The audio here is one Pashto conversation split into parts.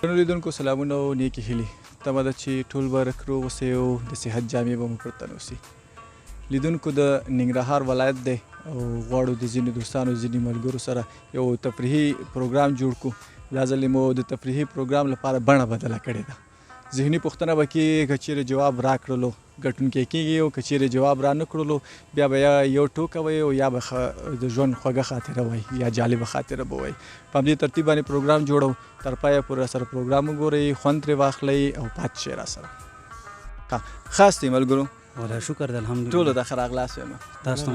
نو لیدونکو سلامونه او نیکې هیلې تمه ده چې ټول به روغ اوسئ او د صحت جامې به مو پر تن اوسي. لیدونکو د ننګرهار ولایت دی او غواړو د ځینې دوستانو ځینې ملګرو سره یو تفریحي پروګرام جوړ کړو. دا ځل مو د تفریحي پروګرام لپاره بڼه بدله کړې ده. ذهني پوښتنه به کېږي که چیرې جواب راکړلو ګټونکی کېږي او که چیرې جواب را نه کړلو بیا به یا یو ټوکه وایي او یا به د ژوند خوږه خاطره وایي یا جالبه خاطره به وایي. په همدې ترتیب باندې پروګرام جوړو. تر پایه پورې راسره پروګرام وګورئ، خوند ترې واخلئ او پاتې شئ راسره. خاص دی ملګرو، والله شکر دی الحمدلله. ټولو ته ښه راغلاست وایم.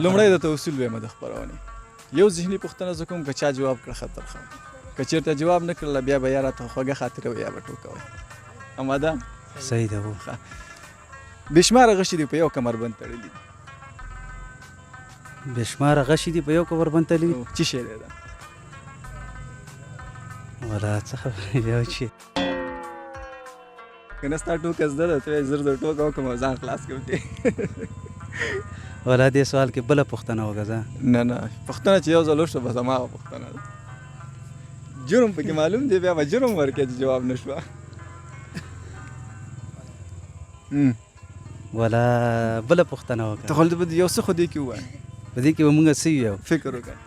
لومړی درته اصول وایم د خپرونې. یو ذهني پوښتنه زه کوم که چا جواب کړه ښه تر ښه، که چېرته جواب نه کړله بیا به یا راته خوږه خاطره وایي یا به ټوکه وایي. آماده؟ صحیح ده. بېشماره غشي دي په یو کمربند تړلي دي. بېشماره غشي دي په یو کمربند تړلي دي. څه شی دی دا؟ والله څه خبرې یو شي. که نه ستا ټوکه زده ده ته وایې زر زر ټوکه وکړم او ځان خلاص کړم دې. والله دې سوال کې بله پوښتنه وکړه ځه. نه نه پوښتنه چې یو ځل وشوه بس هماغه پوښتنه ده. جرم پکې معلوم دی بیا به جرم ورکړې چې جواب نه شوه. والا بله پوښتنه وکړه. ته خو یو څه خو دې کې ووایه. په دې کې به مونږ څه یو فکر وکړه.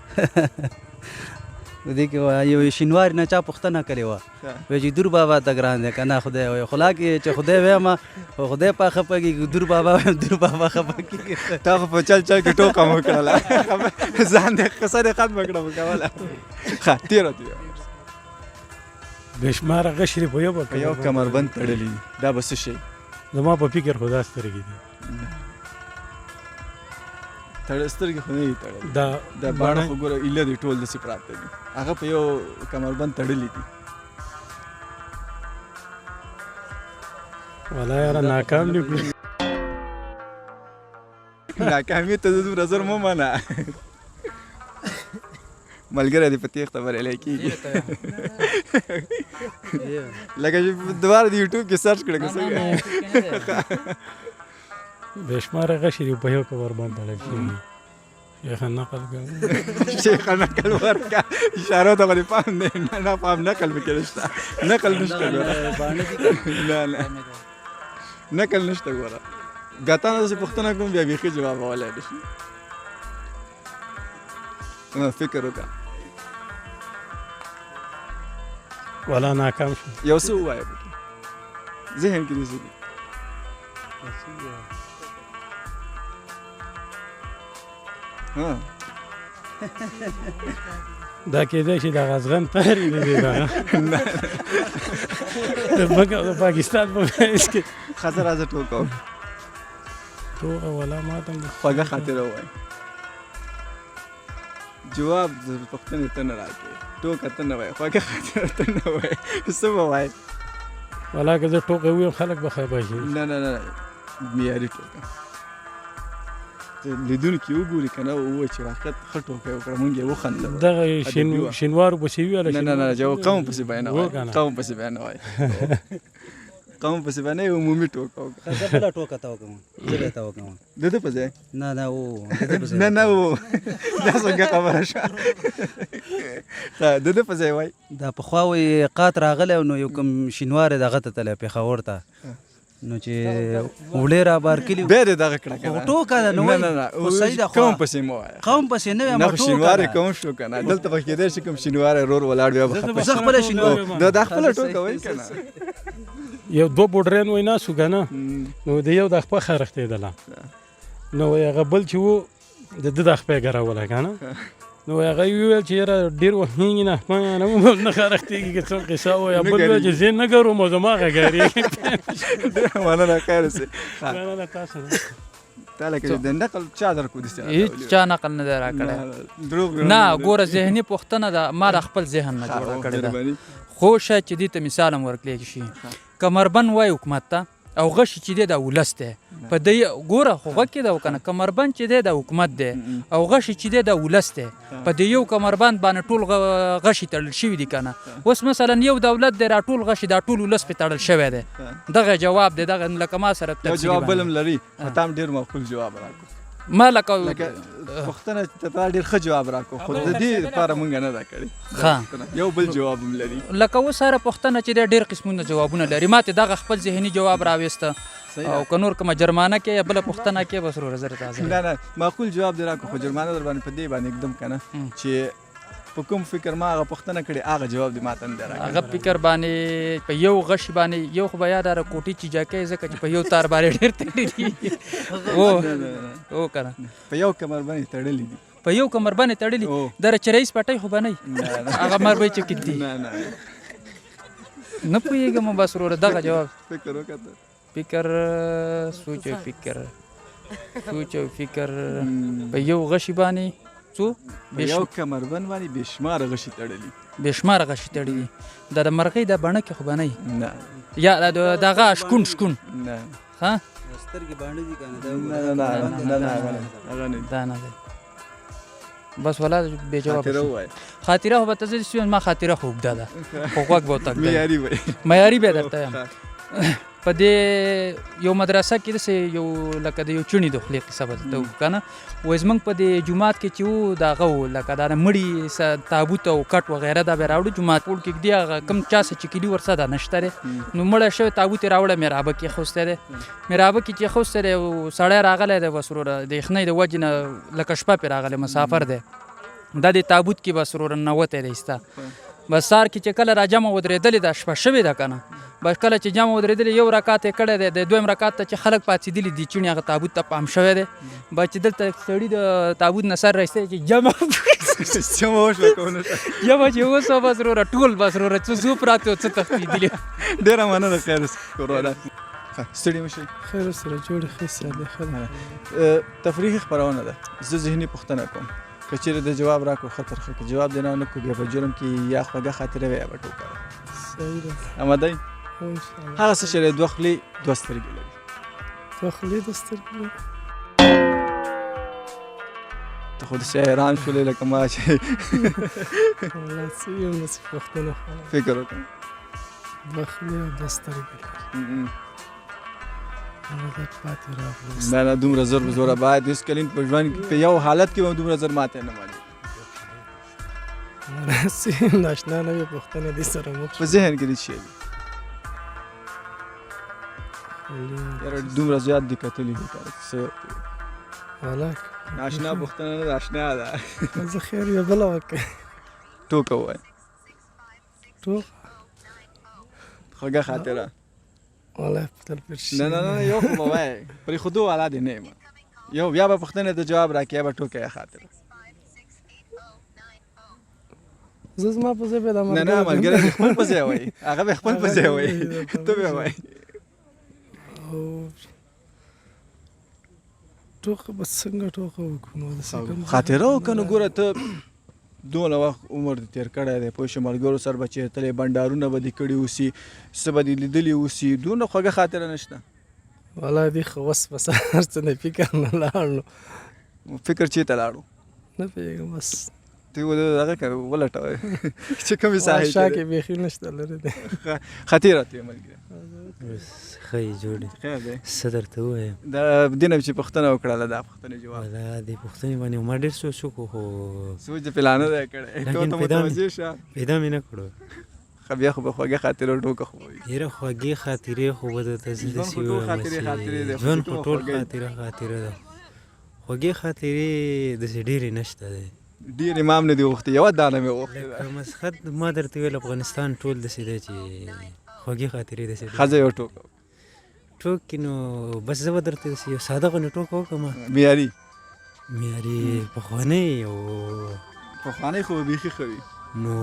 په دې کې یو شینواري نه چا پوښتنه کړې وه، وایي چې دور بابا ته ګران دی که نه خدای وایي. خو لا کې چې خدای وایم خو خدای په خفه کېږي، دور بابا وایم دور بابا خفه کېږي. تا خو په چل چل کې ټوکه مو کړله، ځان دې قصه دې ختمه کړه مو کوله. ښه تېره دې بېشماره غشي په یو کمربند تړلي دي. دا به څه شی؟ زما په فکر خو دا سترګې دي. سترګې خو نه دي تړلي. دا باڼه خو ګوره ایله دي ټول داسې پراته دي. هغه په یو کمربند تړلي دي. والله یاره ناکام دي. ناکامي ته دومره زر مه منه. ملګری دې په تېښته بریالی کېږي. لکه چې دوباره د یوټیوب کې سرچ کړه که څنګه. بېشماره غشي دي په یو کمربند تړل شوي. شیخه نقل کړه. شیخه نقل ورکړه. اشارو ته خو دې پام دی. نه پام نقل پکې نشته. نقل نشته ګوره. نه نه نقل نشته ګوره. ګاتا نه داسې پوښتنه کوم بیا بیخي جوابولی نه شي. فکر وکړه. والله ناکام شو. یو څه ووایه پکې ذهن کې دې څه دي؟ دا کېدای شي د غزغن پهرې نه دی دغه د پاکستان په منځ کې. ښځه راځه ټوکه وکړه. ټوکه والله ما ته خوږه خاطره ووایه. جواب د پوښتنې ته نه راکړې، ټوکه ته نه وایې، خوږه خاطره ته نه وایې، څه به وایې؟ والله که زه ټوکه ووایم خلک به خفه شي. نه نه نه معیاري ټوکه. لیدونکي وګوري که نه ووایي چې واقعیت ښه ټوکه یې وکړه مونږ یې وخندل. دغه شینوارو پسې ویله. نه نه نه قوم پسې به یې نه وایي. قوم پسې به یې نه وایي. قوم پسې به نه یې عمومي ټوکه وکړه. زه بله ټوکه ته وکړم. زه به ته وکړم د ده په ځای؟ نه نه نه نه دا څنګه خبره شوه؟ د ده په ځای وایي. دا پخوا وایي قات راغلی نو یو کوم شینواری دغه ته تللی پېښور ته، نو چې وړې را بار کلي بیا دې دغه کړه که نه ټوکه ده نو وایي. خو صحیح ده. قوم پسې مه وایه. قوم پسې نه وایم ټوکه ده. شینواری قوم شو که نه دلته به کېدای شي کوم شینواری رور ولاړ بیا به خفه شي. زه خپله شینواری دا خپله ټوکه وایي که نه. یو دوه بوډرین وای ناست وو که نه، نو د یو د خپه ښه رښتېدله، نو وایي هغه بل چې و د ده د خپې ګروله که نه، نو هغه یې وویل چې یاره ډېر وخت کېږي نه خپه نه نه ښه رښتېږي که څه قصه وایي. بل وایي چې زه نه ګرم او زما ښه ګرېږي. مننه خیر اوسې. مننه تاسو نه. تا لکه د نقل چا درکړو داسې؟ هېڅ چا نقل نه دی راکړی. نه ګوره ذهني پوښتنه ده، ما د خپل ذهن نه جوړه کړې ده. خو شاید چې دې ته مثال هم ورکړی شي. کمربند وایي حکومت ته او غشي چې دی دا ولس دی. په دې ګوره خو غږ کې ده کنه کمربند چې دی دا حکومت دی او غشي چې دی دا ولس دی. په دې یو کمربند باندې ټول غشي تړل شوي دي که نه. اوس مثلا یو دولت دی را ټول غشي دا ټول ولس پې تړل شوی دی. دغه جواب دی. دغه لکه ما سره یو جواب بل هم لري خو تا هم ډېر معقول جواب راکړو. ما لکه پوښتنه ته تا ډېر ښه جواب راکړو خو د دې لپاره مونږ نه ده کړې یو بل جواب هم لري لکه اوس هره پوښتنه چې دی ډېر قسمونه جوابونه لري ما ته دغه خپل ذهني جواب راویسته او که نور کومه جرمانه کې یا بله پوښتنه کې بس ورو زر تازه نه معقول جواب دې راکړو خو جرمانه در باندې په دې باندې एकदम که نه چې په کوم فکر ما هغه پوښتنه کړې هغه جواب دې ماته نه دی راکړی هغه فکر باندې په یو غش باندې یو خو به یاده کوټې چې جاکې ځکه چې په یو تار باندې ډېر تړلي دي او که نه په یو کمر باندې تړلي دي په یو کمر باندې تړلي در چې رئیس پټۍ خو به نه هغه مربۍ چې کت دي نه پوهېږم بس وروره دغه جواب فکر وکړه فکر سوچ او فکر په یو غشي باندې څو په یو کمربند باندې بې شماره غشي تړلي بې شماره غشي تړلي دا د مرغۍ دا بڼه کې خو به نه یا دغه شکون نه ها سترګې باندې دي کنه دا نه دی بس ولا بې جواب خاطره خو به ته زه سویم ما خاطره خو اوږده ده خو غوږ به ورته معیاري به درته یم په دې یو مدرسه کې داسې یو لکه د یو چڼي د خولې قصه به درته وکړو که نه وایي زموږ په دې جومات کې چې وو د هغه و لکه دا مړي تابوت او کټ وغیره دا به یې راوړو جومات ټول کې ږدي هغه کوم چا څه چې کلي ورسه دا نشته دی نو مړه شوی تابوت یې راوړی میرابه کې ایښوستی دی میرابه کې چې ایښوستی دی سړی راغلی دی بس وروره د یخنۍ د وجې نه لکه شپه پرې راغلی مسافر دی دا د تابوت کې بس وروره ننوتی دی ایسته بس سهار کې چې کله راجمع ودرېدلې ده شپه شوې ده که نه بس کله چې جمع ودرېدلې یو رکعت یې کړی دی د دویم رکعت ته چې خلک پاڅېدلي دي چڼي هغه تابوت ته پام شوی دی بس چې دلته سړي د تابوت نه سر رایستی چې جمع چې اوسه بس وروره ټول بس وروره څه څو پراته او څه تښتېدلي ډېره مننه خیر کورواله ستړي مه شئ خیر سره جوړې ښه سیالي ښه ده تفریحي خپرونه ده زه ذهني پوښتنه کوم که چېرې د جواب راکړو ښه تر ښه که جواب دې نه کړو بیا په جرم کې یا خوږه خاطره وي یا به ټوکه وي صحیح ده اماده یې انشاءالله هغه څه چې دوه خولې دوه سترګې لري دوه خولې دوه سترګې لري ته خو داسې حیران شولې لکه ما چې والله څه یم داسې پوښتنه فکر وکړم دوه خولې او دوه سترګې لري نه دومره زر به زوره باید هېڅکله په ژوند کې په یو حالت کې به دومره زر ماته نه ماني ناشنا نوې پوښتنه دې سره مخ په ذهن کې دې شی دي یاره دومره زیات دي کتلي دي څه هلاک ناشنا پوښتنه نه ده اشنا ده زه خیر یو بله وکړې ټوکه ووایه ټوکه خوږه خاطره والله پتل پر شي نه یو خو به وایه پرېښودو والا دې نه یم یو بیا به پوښتنې ته جواب راکړې یا به ټوکه یا خاطره زه زما په ځای به د نه ملګری دې خپل په ځای وایي هغه به خپل په ځای وایي ته به وایي ټوکه به څنګه ټوکه وکړو نو خاطره وکړه نو ګوره ته دونه وخت عمر دې تېر کړی دی پوه شو ملګرو سره به چېرتلی بنډارونه به دې کړي اوسي څه به دې لیدلي اوسي دونه خوږه خاطره نشته والله دې خو اوس بس هر څه نه فکر نه لاړ نو فکر چېرته لاړو نه پوهېږم بس ته هغه که ولټوئ چې کومې ساحې شا کې بیخي نشته لرې دی خطیر راته ویې ملګری ښه یې جوړې خیر دی څه درته ووایم د دې نه چې پوښتنه وکړله دا پوښتنې جواب دا دې پوښتنې باندې ما ډېر سوچ وکړو خو سوچ دې پلا نه دی کړی ته ورته متوجه شه پیدا مې نه کړو بیا خو به خوږه خاطره ټوکه خو وي یاره خوږې خاطرې خو به درته زه داسې ووایم ژوند خو ټول خاطره ده خوږې خاطرې داسې ډېرې نشته دی ډېر امام نه دی غوښتې یوه دانه مې غوښتې لکه مسخت ما درته ویل افغانستان ټول داسې دی چې خوږې خاطرې داسې ښځه یو ټوکه ټوکې نو بس زه به درته داسې یو ساده غوندې ټوکه وکړم معیاري پخوانۍ او پخوانۍ خو به بیخي ښه وي نو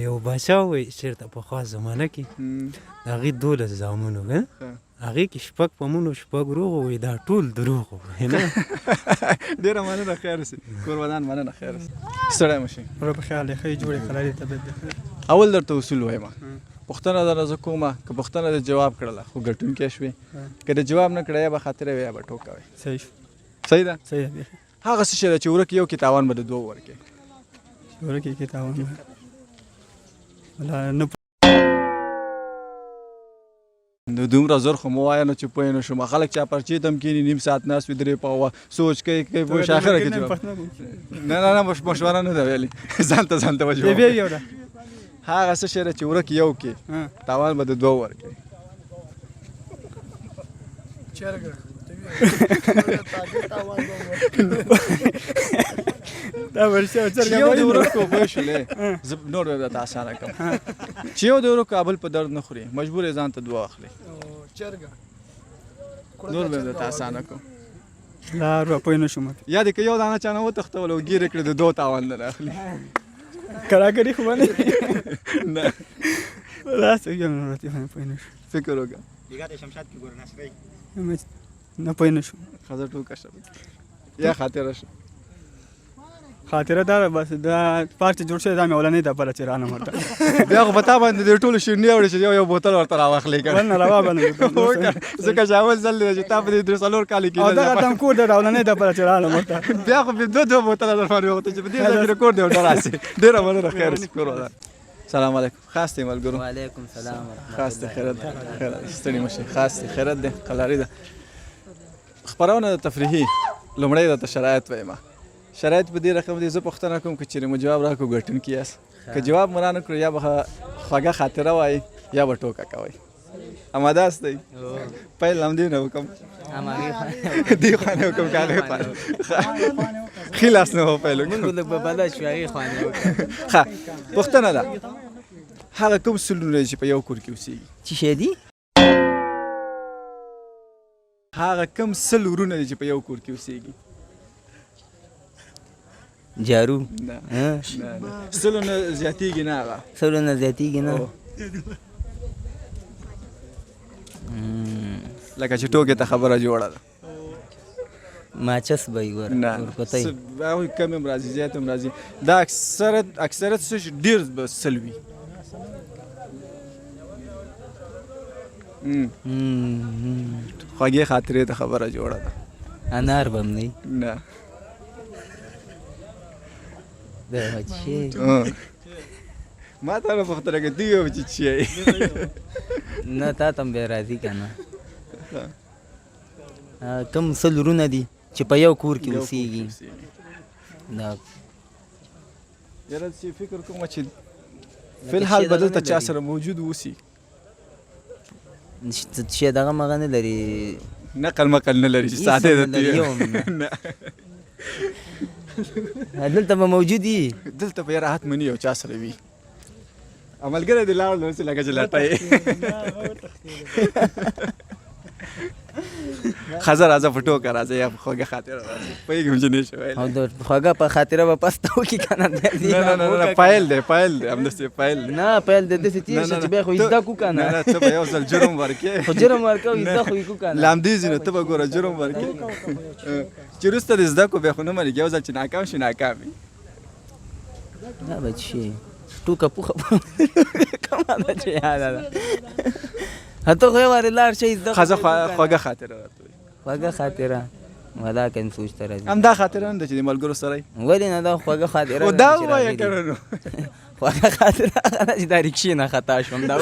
یو باچا وایي چېرته پخوا زمانه کې د هغې 12 زامن وو هغې کې 6 پمون او 6 روغ وایي دا ټول دروغ وو ډېره مننه خیر اوسې کورودان مننه خیر اوسې ستړی مه شئ ورو په خیال دی ښه یې جوړې قرارې طبیعت دی اول درته اصول وایم پوښتنه درنه زه کومه که پوښتنه دې جواب کړله خو ګټونکی شوې که د جواب نه کړی یا به خاطره وي یا به ټوکه وي صحیح ده صحیح دی هغه څه شی ده چې ورک یو کې تاوان به د دوو ورکې ورک یې کې تاوان نه نو دومره زر خو مو وایه نه چې پوه نه شم خلک چا پرچې ته هم کښېني نیم ساعت ناست وي درې پوه سوچ کوي پوه شو اخره کې جواب نه مشوره نه ده ویلې ځان ته به جواب هغه څه شی چې ورک یو کې تاوان به د دوه ورکوي چې یو د ورک کو پوه شولې زه نور به درته اسانه کړم چې یو د ورک کابل په درد نه خوري مجبور یې ځان ته دوه اخلي نور به درته اسانه کړم لار پوه نه شوم یا دې که یو دانه چا نه وتښتول او ګیرې کړې د دوه تاوان نه اخلي کراکري خو باندې نه راځه یو نه راته پوه نه شوم فکر وکړه نه پوه نه شوم ښځه ټوکه شوه یا خاطره شو خاطره دا بس دا پارچ جوړ شوی دا مې اولنۍ دپاره چې رانه مرته بیا خو په تا باندې د ټولو شیرني اوړې چې یو بوتل ورته راواخلې که بل نه روا باندې ځکه چې اول ځل دی چې تا په دې درې څلور کالې کې او دغه ټام کور دی د اولنۍ دپاره چې رانه مرته بیا خو دوه بوتله در باندې وغوښته چې په دې ځای کې د کور دی ورته راسې ډېره مننه خیر شکر ولا سلام علیکم خاص دی ملګرو وعلیکم سلام خاص دی خیرت ستړي مشي خاص دی خیرت دی قلاري ده خپرونه د تفریحي لومړی درته شرایط وایم شرایط په دې رقم دي زه پوښتنه کوم که چېرې مو جواب راکړو ګټونکي یاست که جواب مو رانه کړو یا به خوږه خاطره وایي یا به ټوکه کوئ اماده استئ پیل هم دې نه وکړم دې خوا نه وکړم که هغې خوا نه ښي لاس نه به پیل وکړم ښه پوښتنه ده هغه کوم سلونه چې په یو کور کې اوسېږي چې شی دي هغه کوم سل ورونه دي چې په یو کور کې اوسېږي جارو نه سلو نه زیاتېږي نه هغه سلو نه زیاتېږي نه لکه چې ټوکې ته خبره جوړه ده ماچس به یې نه هغوی کم هم راځي زیات هم راځي دا اکثرت څه ډېر به سل وي خوږې خاطرې ته خبره جوړه ده انار به هم نه نه ما ته نه پوښتنه کوي دوی وایي چې څه یې نه تا ته هم بیا راځي که نه کوم سل ورونه دي چې په یو کور کې اوسېږي دا یاره چې فکر کوم چې فی الحال به دلته چا سره موجود اوسي چې دغه مغه نه لري نقل مقل نه لري چې ساده ده دلته به موجود وي دلته به یاره حتمني یو چا سره وي عملګری دې لاړ نو چې لکه چې لټه یې ښځه راځه په ټوکه راځه یا په خوږه خاطره راځه پوهېږم چې نه شي ویلی او د خوږه په خاطره به پسته وکړي که نه نه پیل دی همداسې پیل دی نه پیل دی داسې تېر شه چې بیا خو زده کړو که نه ته به یو ځل جرم ورکې خو جرم ورکوو زده خو یې کړو که نه لامدې ځي نو ته به ګوره جرم ورکې چې وروسته دې زده کړو بیا خو نه مرېږي یو ځل چې ناکام شي ناکام وي دا به څه شي ټوکه پوخه کومه ده چې یاده ده ته خو یې وارې لاړ شئ زده ښځه خوږه خاطره راته وایي خوږه خاطره ولکن سوچ ته راځي همدا خاطره نه ده چې د ملګرو سره یې ولې نه دا خوږه خاطره خو دا ووایه که نه نو خوږه خاطره هغه ده چې دا رکشې نه خطا شوم دا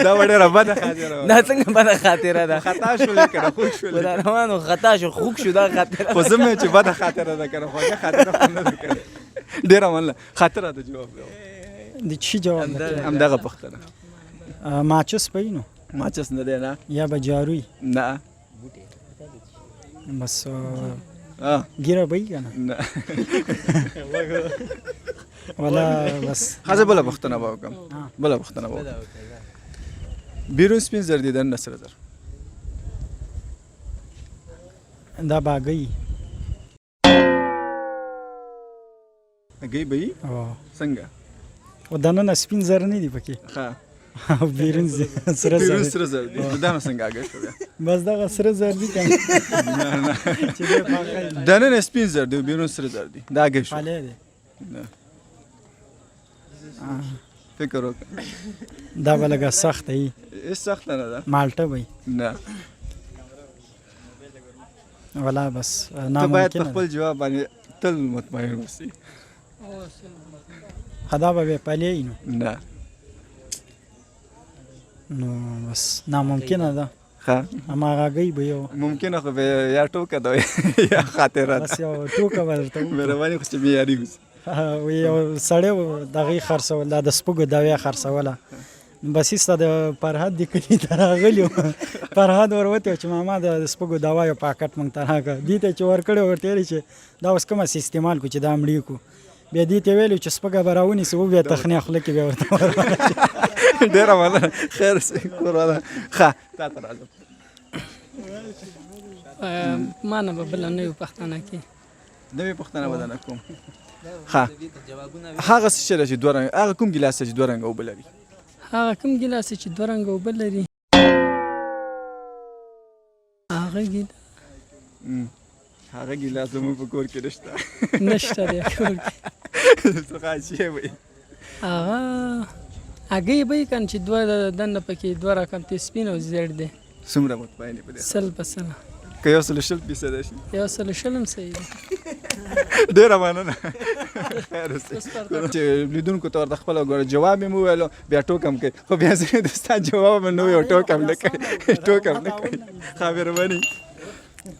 دا به ډېره بده خاطره وه دا څنګه بده خاطره ده خطا شولې که نه خوږ شولې دا روانو خطا شو خوږ شو دا خاطره خو زه مې چې بده خاطره ده که نه خوږه خاطره خو نه ده که نه ډېره مننه خاطره ده جواب دی د چی جواب همدغه پوښتنه ماچس به نو ماچس نه دی نه یا به جاروی نه بس ګیره به که نه نه ولا بس ښځه بله پوښتنه به وکړم بله پوښتنه به وکړم بیرون سپین زر دي دننه سره زر دا باګۍ هګۍ به یي څنګه او دننه سپین زر نه دي پکې ښه او بیرون سره بیرون زر سره زر دي دا نو څنګه هګۍ شو بیا بس دغه سره زر دي که نه چې دی باګۍ دننه سپین زر دي بیرون سره زر دي دا هګۍ شو فعلی دی فکر وکړه دا به لږه سخته وي هېڅ سخته نه ده مالټه به وي نه ولا بس ته باید په ناممکنه خپل جواب باندې تل مطمئن اوسې دا به بیا پلی نو نه نو بس ناممکنه ده ښه هماغه به یو ممکنه خو به یا ټوکه ده یا خاطره بس یو ټوکه به درته وکړو. مهرباني خو چې معیاري اوسي یو سړی و دغې خرڅول دا د سپږو دوی خرڅوله بس ایسته د فرهاد د کلي ته راغلي وو فرهاد وروتی و چې ماما د سپږو دوایو پاکټ موږ ته راکړه دې ته چې ورکړی ورته ویلې چې دا اوس کومه استعمال کړو چې دا مړي کړو بیا دې ته ویلو چې سپږه به راونیسو وبیا تخنې خوله کې بیا ورته ورغله ډېره مننه خیر اوسئ کور والا ښه تا ته راځم ما نه به بله نه وي پښتانه کې نوې پوښتنه به درنه کوم ښه هغه څه چې ده چې دوه رنګه هغه کوم ګیلاس چې دوه رنګه اوبه لري هغه کوم ګیلاس چې دوه رنګه اوبه لري هغه هغه ګیلاس زموږ په کور کې نشته نشته دی کور کې څه خاصیه وي هغه هګۍ به یې که نه چې دوه دننه پکې دوه رقم تی سپین او زیړ دی څومره مطمئن یې په دې سل په سله که یو سل شل فیصده شي یو سل شلم صحیح دی ډېره مننه خیر اوسئ چې لیدونکو ته ورته خپله وګوره جواب یې مو وویلو بیا ټوکه م کوي خو بیا ځینې دوستان جواب م نه وایي او ټوکه م نه کوي ټوکه م نه کوي ښه مهرباني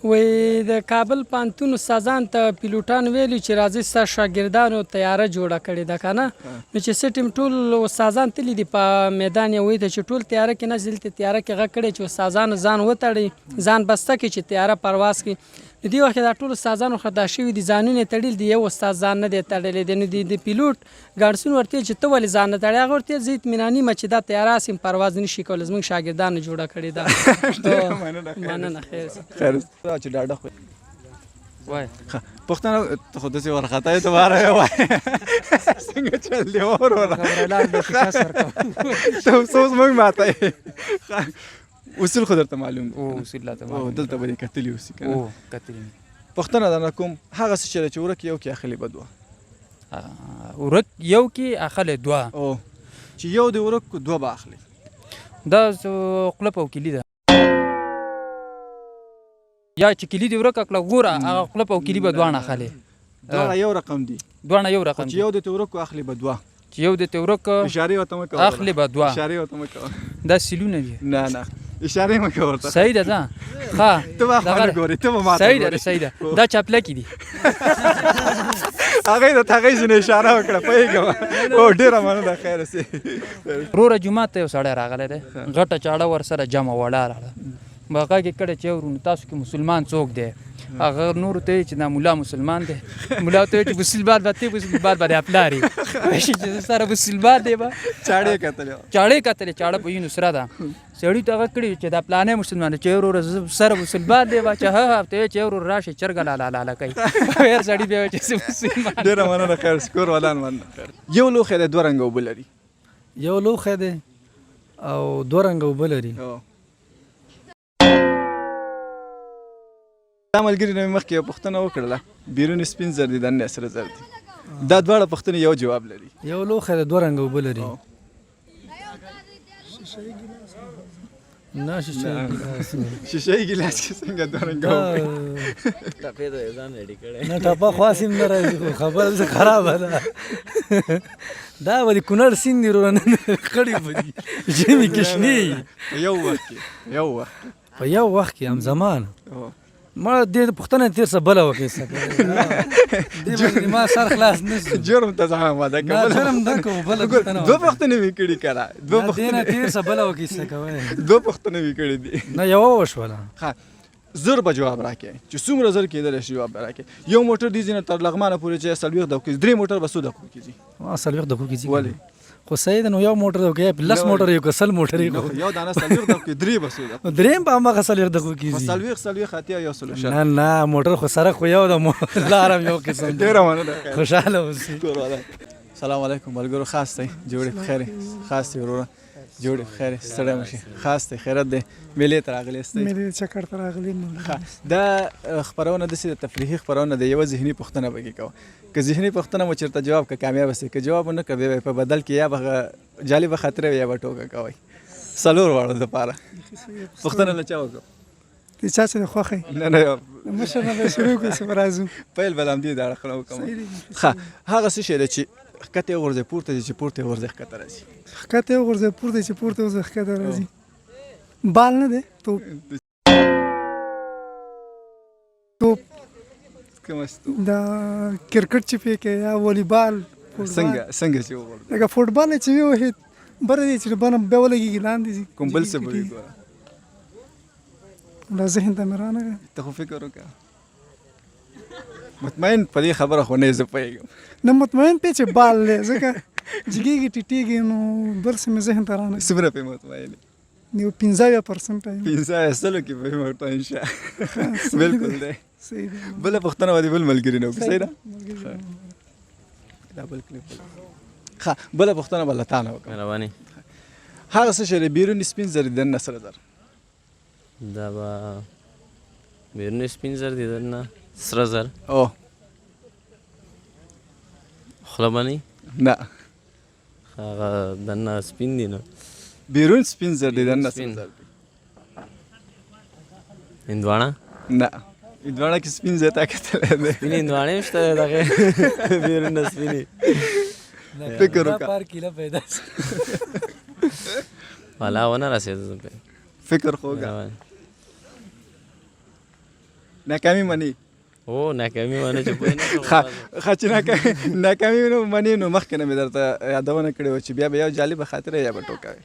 وی د کابل پانتون استادان ته پیلوټان ویلي چې راځي ستاسو شاګردانو تیاره جوړه کړې ده که نه نو چې څه ټیم ټول استادان تللي دي په میدان یې وایي ته چې ټول تیاره کې نه دلته تیاره کې غږ کړی چې استادانو ځان وتړي ځان بسته کړي چې تیاره پرواز کړي نو دې وخت کې دا ټول استادانو خطا شوي دي ځانونه یې تړلي دي یو استاد ځان نه دی تړلی دی نو د پیلوټ ګارډسون ورته چې ته ولې ځان نه تړې هغه ورته زه اطمیناني یم چې دا تیاره سیم پرواز نه شي کولی زموږ شاګردانو جوړه کړې ده مننه خیر خیر چې ډاډه خو وای پوښتنه ته خو داسې ورخطا یې دوباره یې وایې څنګه چل دی ورور ته اوس موږ ماته یې اصول خو درته معلوم دي اصول لا ته دلته به دې کتلي اوسي که نه کتلي پوښتنه درنه کوم هغه څه چې ده چې ورک یو کې اخلي به دوه ورک یو کې اخلي دوه چې یو د ورک دوه به اخلي دا قلپ او کلي ده یا چې کلي دې ورک کړه ګوره هغه قلپ او کلي به دواړه اخلي دواړه یو رقم دي دواړه یو رقم چې یو د ورک اخلي به دوه چې یو د تورک اشاره ورته مه کوه اخلي به دوه اشاره ورته مه کوه دا سیلونه دي نه نه اشاره مه کوه ورته صحیح ده ځه ښه ته به خپله ګورې ته به ماته صحیح ده صحیح ده دا چاپلکي دي هغې ته هغې ځینې اشاره وکړه پوهېږم او ډېره مننه خیر اوسې وروره جومات ته یو سړی راغلی دی غټه چاړه ورسره جمع ولاړه ده هغه کې کړی چې ورونو تاسو کې مسلمان څوک دی هغه نورو ته چې دا مولا مسلمان دی مولا ته چې مسلمان به ته مسلمان به دې پلارې وایي چې سره مسلمان دی به چاړې کتلې چاړې کتلې چاړه په یونو سره ده سړي ته هغه کړي چې دا پلانې مسلمان دی چې وروره سره مسلمان دی به چې ها ته چې وروره راشي چرګه لاله کوي هر سړي بیا چې مسلمان ډېره مننه خیر شکر ولان مننه یو لوښی دی دوه رنګه اوبه لري یو لوښی دی او دوه رنګه اوبه لري دا ملګري نه مې مخکې یوه پوښتنه وکړله بیرون سپین زر دي دننه سره زر دي دا دواړه پوښتنې یو جواب لري یو لوښی دی دوه رنګه اوبه لري نه شیشه شیشه‌یي ګیلاس کې څنګه دوه رنګه اوبه نه ټپه خواس هم نه راځي خو خبره څه خرابه ده دا به د کونړ سیند دي وروره خړې به دي ژمي کې شنې په یو وخت کې په یو وخت کې هم زمان ما دې پوښتنه تېر څه بله وکړې ما سر خلاص نه شو جرم ته ځان آماده نه جرم نه کوم بله پوښتنه دوه پوښتنې مې کړي که نه دې نه تېر څه بله وکړې څه کوی دوه پوښتنې مې کړي دي نه یوه وشوله ښه زر به جواب راکړئ چې څومره زر کېدلی شي جواب به راکړئ یو موټر دي ځینې تر لغمانه پورې چې 40 دقیقې کېږي 3 موټر به څو دقیقو کې ځي 40 دقیقو کې ځي ولې خو صحیح ده نو یو موټر دی که 10 موټر یو که 100 موټر یو یو دانه 40 دقیقې 3 به څو دقیقو درېیم په هماغه 40 دقیقو کې ځي 40 اتیا یو سل شل نه موټر خو سره خو یو د لار هم یو قسم ډېره مننه خوشحاله اوسئ سلام علیکم ملګرو خاص دی جوړې په خیر خاص دی وروره جوړې په خیر ستړی مه شي خاص دی خیرت دی میلې ته راغلی یاستئ میلې چکر ته راغلی دا خپرونه داسې د تفریحي خپرونه د یوه ذهني پوښتنه پکې کوه که ذهني پوښتنه مو چېرته جواب که کامیابه سئ که جواب ونه کړ بیا په بدل کې یا به جالبه خاطره وي یا به ټوکه کوئ 4 واړو دپاره پوښتنه له چا وکړو د چا چې د خوښۍ نه مشر نه به شروع کړو څه به راځو پیل به له همدې د اړخ نه وکړم ښه هغه څه شی دی چې ښکته یې وغورځوي پورته ځي چې پورته یې وغورځوي ښکته راځي ښکته یې وغورځوي پورته چې پورته وځي ښکته راځي بال نه دی توپ کومه ستو دا کرکټ چې پې کوي یا والیبال څنګه چې وغورځوي لکه فوټبال چې ووهي بره دی چې بنه بیا ولګېږي لاندې ځي کوم بل څه به وي ګوره دا ذهن ته مې رانغی ته خو فکر وکړه مطمئن په دې خبره خو نه یې زه پوهېږم نه مطمئن پې چې بال دی ځکه جګېږي ټیټېږي نو بل څه مې ذهن ته رانغی څومره پې مطمئن یې یو 15% یم 15 سلو کې به مطمئن شه بالکل دی صحیح دی بله پوښتنه به دې بل ملګري نه وکړي صحیح ده دا بل کلیپ ښه بله پوښتنه به له تا نه وکړم مهرباني هغه څه چې دی بیرون سپین زر دي دننه سره زر دا به بیرون سپین زر دي دننه سره زر او خوله به نه نه هغه دننه سپین دي نو بیرون سپین زر دي دننه سره زر دي هندواڼه نه هندواڼه کې سپین زر تا کتلی دی سپینې هندواڼې هم شته دغې بیرون نه سپینې فکر وکړه کیله پیدا والا ونه رسېده زه پرې فکر خو وکړه ناکامي مني او ناکامي ونه چې پوه نه شم ښه چې ناکامي مني نو مخکې نه مې درته یادونه کړې وه چې بیا به یو جالبه خاطره یا به ټوکه وي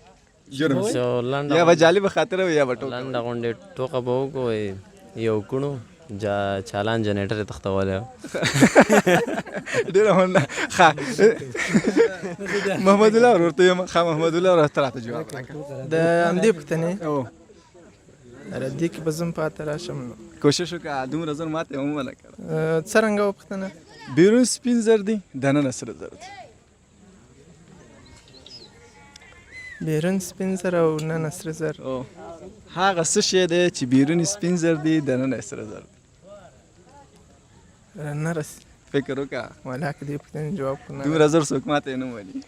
جرم یا به جالبه خاطره وي یا به ټوکه لنډه غونډې ټوکه به وکړو یو کڼو چالان جنریټر یې تختولی و ډېره مننه ښه محمد الله ورته یم ښه محمد الله ورته راته جواب راکړه د همدې پوښتنې او ردې کې به زه هم پاتې راشم نو کوشش وکړه دومره زر ماته یې هم ونه کړه څرنګه وه پوښتنه بیرون سپین زر دي دننه سره زر دي بیرون سپین زر او ننه سره زر او هغه څه شی دی چې بیرون سپین زر دي دننه سره زر دي نه رسي فکر وکړه والا که دې پوښتنې جواب خو نه دومره زر څوک ماته یې نه وایي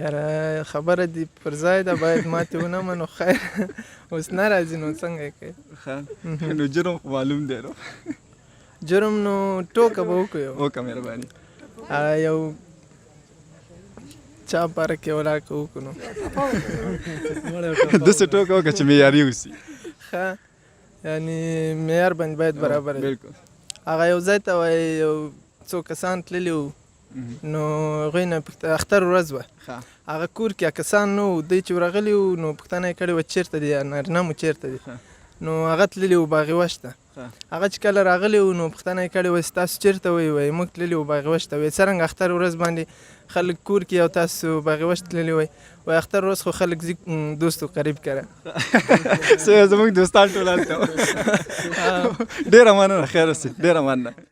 یاره خبره دې پر ځای ده باید ماتې ونه منو خیر اوس نه راځي نو څنګه یې کوې ښه نو جرم خو معلوم دی نو جرم نو ټوکه به وکړو وکړه مهرباني یو چا باره کې ولاکه وکړو نو داسې ټوکه وکړه چې معیاري اوسي ښه یعنې معیار باندې باید برابر وي بالکل هغه یو ځای ته وایي یو څو کسان تللي وو نو هغوی نه اختر ورځ وه هغه کور کې کسان نه وو دوی چې ورغلي وو نو پوښتنه یې کړې وه چېرته دي نارینه مو چېرته دي نو هغه تللي وو باغوش ته هغه چې کله راغلي وو نو پوښتنه یې کړې وه ستاسو چېرته وایي وایي موږ تللي وو باغوش ته وایي څرنګه اختر ورځ باندې خلک کور کې او تاسو باغوش تللي وایي وایي اختر ورځ خو خلک ځي دوست و قریب کره زموږ دوستان ټول هلته ډېره مننه خیر اوسې ډېره مننه